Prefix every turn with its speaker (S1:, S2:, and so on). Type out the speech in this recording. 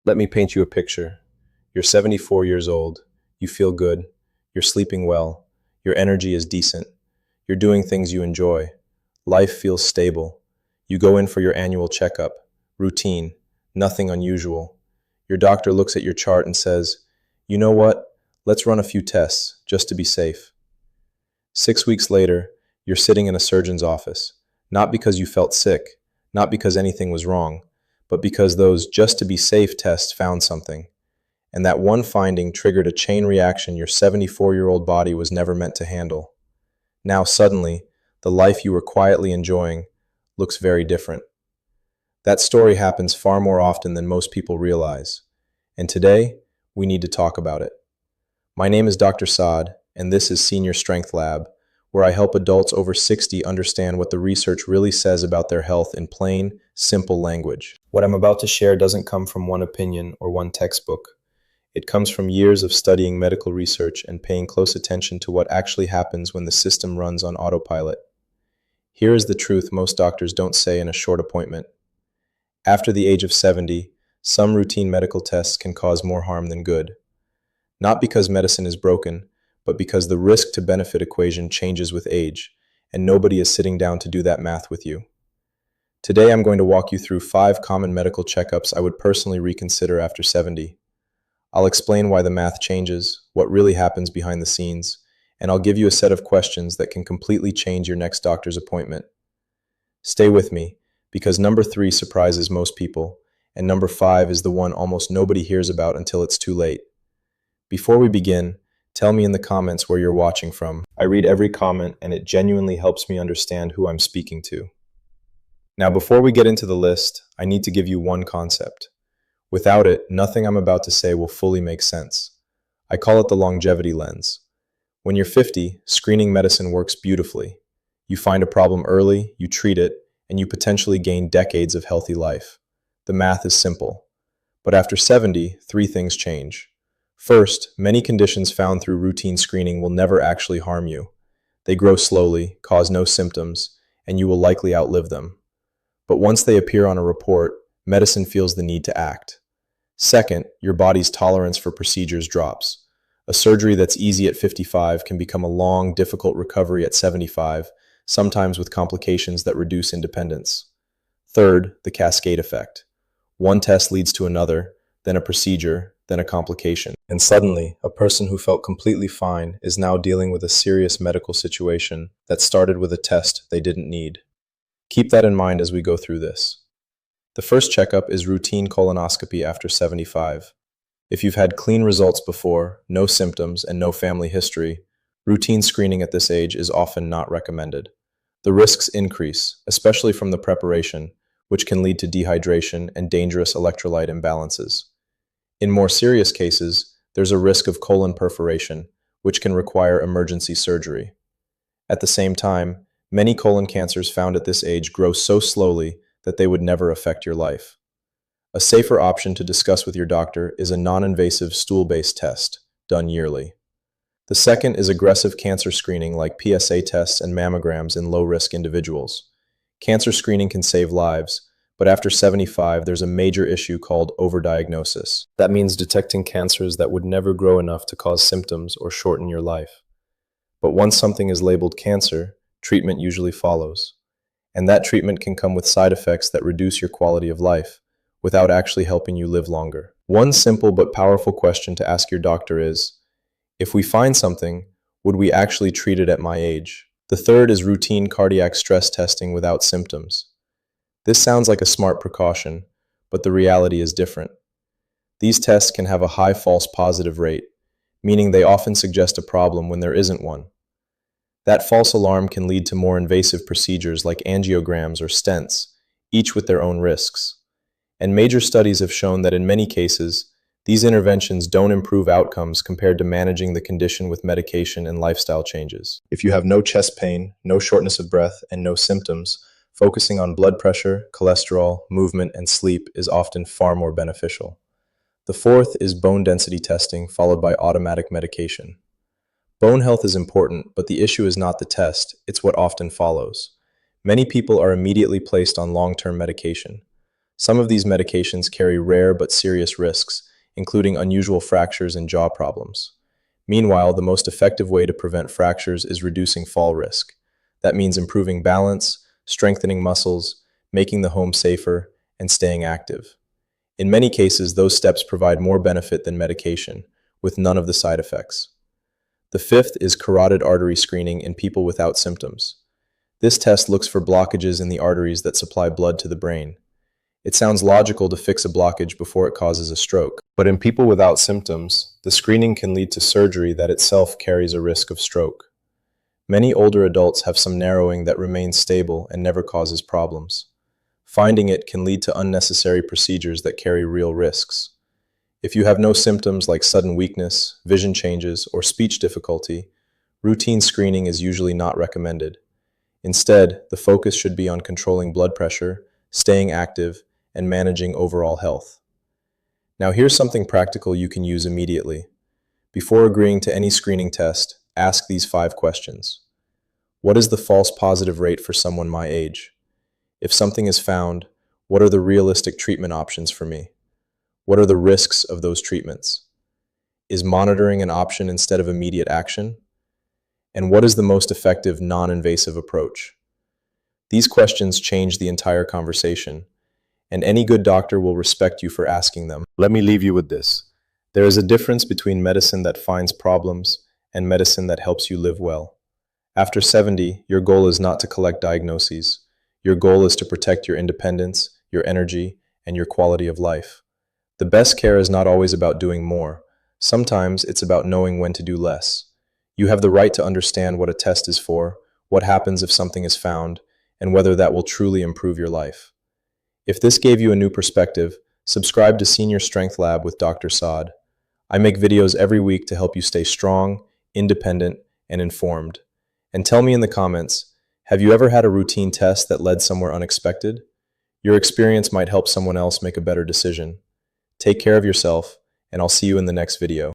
S1: Let me paint you a picture. You're 74 years old. You feel good. You're sleeping well. Your energy is decent. You're doing things you enjoy. Life feels stable. You go in for your annual checkup. Routine. Nothing unusual. Your doctor looks at your chart and says, "You know what? Let's run a few tests, just to be safe." 6 weeks later, you're sitting in a surgeon's office. Not because you felt sick, not because anything was wrong, but because those just to be safe tests found something. And that one finding triggered a chain reaction your 74-year-old body was never meant to handle. Now suddenly, the life you were quietly enjoying looks very different. That story happens far more often than most people realize. And today, we need to talk about it. My name is Dr. Saad, and this is Senior Strength Lab, where I help adults over 60 understand what the research really says about their health in plain, simple language. What I'm about to share doesn't come from one opinion or one textbook. It comes from years of studying medical research and paying close attention to what actually happens when the system runs on autopilot. Here is the truth most doctors don't say in a short appointment. After the age of 70, some routine medical tests can cause more harm than good. Not because medicine is broken, but because the risk to benefit equation changes with age, and nobody is sitting down to do that math with you. Today I'm going to walk you through 5 common medical checkups I would personally reconsider after 70. I'll explain why the math changes, what really happens behind the scenes, and I'll give you a set of questions that can completely change your next doctor's appointment. Stay with me, because number 3 surprises most people, and number 5 is the one almost nobody hears about until it's too late. Before we begin, tell me in the comments where you're watching from. I read every comment and it genuinely helps me understand who I'm speaking to. Now, before we get into the list, I need to give you one concept. Without it, nothing I'm about to say will fully make sense. I call it the longevity lens. When you're 50, screening medicine works beautifully. You find a problem early, you treat it, and you potentially gain decades of healthy life. The math is simple. But after 70, 3 things change. First, many conditions found through routine screening will never actually harm you. They grow slowly, cause no symptoms, and you will likely outlive them. But once they appear on a report, medicine feels the need to act. Second, your body's tolerance for procedures drops. A surgery that's easy at 55 can become a long, difficult recovery at 75, sometimes with complications that reduce independence. Third, the cascade effect. One test leads to another, then a procedure, then a complication. And suddenly, a person who felt completely fine is now dealing with a serious medical situation that started with a test they didn't need. Keep that in mind as we go through this. The first checkup is routine colonoscopy after 75. If you've had clean results before, no symptoms, and no family history, routine screening at this age is often not recommended. The risks increase, especially from the preparation, which can lead to dehydration and dangerous electrolyte imbalances. In more serious cases, there's a risk of colon perforation, which can require emergency surgery. At the same time, many colon cancers found at this age grow so slowly that they would never affect your life. A safer option to discuss with your doctor is a non-invasive stool-based test, done yearly. The second is aggressive cancer screening like PSA tests and mammograms in low-risk individuals. Cancer screening can save lives, but after 75, there's a major issue called overdiagnosis. That means detecting cancers that would never grow enough to cause symptoms or shorten your life. But once something is labeled cancer, treatment usually follows. And that treatment can come with side effects that reduce your quality of life, without actually helping you live longer. One simple but powerful question to ask your doctor is, if we find something, would we actually treat it at my age? The third is routine cardiac stress testing without symptoms. This sounds like a smart precaution, but the reality is different. These tests can have a high false positive rate, meaning they often suggest a problem when there isn't one. That false alarm can lead to more invasive procedures like angiograms or stents, each with their own risks. And major studies have shown that in many cases, these interventions don't improve outcomes compared to managing the condition with medication and lifestyle changes. If you have no chest pain, no shortness of breath, and no symptoms, focusing on blood pressure, cholesterol, movement, and sleep is often far more beneficial. The fourth is bone density testing, followed by automatic medication. Bone health is important, but the issue is not the test, it's what often follows. Many people are immediately placed on long-term medication. Some of these medications carry rare but serious risks, including unusual fractures and jaw problems. Meanwhile, the most effective way to prevent fractures is reducing fall risk. That means improving balance, strengthening muscles, making the home safer, and staying active. In many cases, those steps provide more benefit than medication, with none of the side effects. The fifth is carotid artery screening in people without symptoms. This test looks for blockages in the arteries that supply blood to the brain. It sounds logical to fix a blockage before it causes a stroke, but in people without symptoms, the screening can lead to surgery that itself carries a risk of stroke. Many older adults have some narrowing that remains stable and never causes problems. Finding it can lead to unnecessary procedures that carry real risks. If you have no symptoms like sudden weakness, vision changes, or speech difficulty, routine screening is usually not recommended. Instead, the focus should be on controlling blood pressure, staying active, and managing overall health. Now here's something practical you can use immediately. Before agreeing to any screening test, ask these 5 questions. What is the false positive rate for someone my age? If something is found, what are the realistic treatment options for me? What are the risks of those treatments? Is monitoring an option instead of immediate action? And what is the most effective non-invasive approach? These questions change the entire conversation, and any good doctor will respect you for asking them. Let me leave you with this. There is a difference between medicine that finds problems and medicine that helps you live well. After 70, your goal is not to collect diagnoses. Your goal is to protect your independence, your energy, and your quality of life. The best care is not always about doing more. Sometimes it's about knowing when to do less. You have the right to understand what a test is for, what happens if something is found, and whether that will truly improve your life. If this gave you a new perspective, subscribe to Senior Strength Lab with Dr. Saad. I make videos every week to help you stay strong, independent, and informed. And tell me in the comments, have you ever had a routine test that led somewhere unexpected? Your experience might help someone else make a better decision. Take care of yourself, and I'll see you in the next video.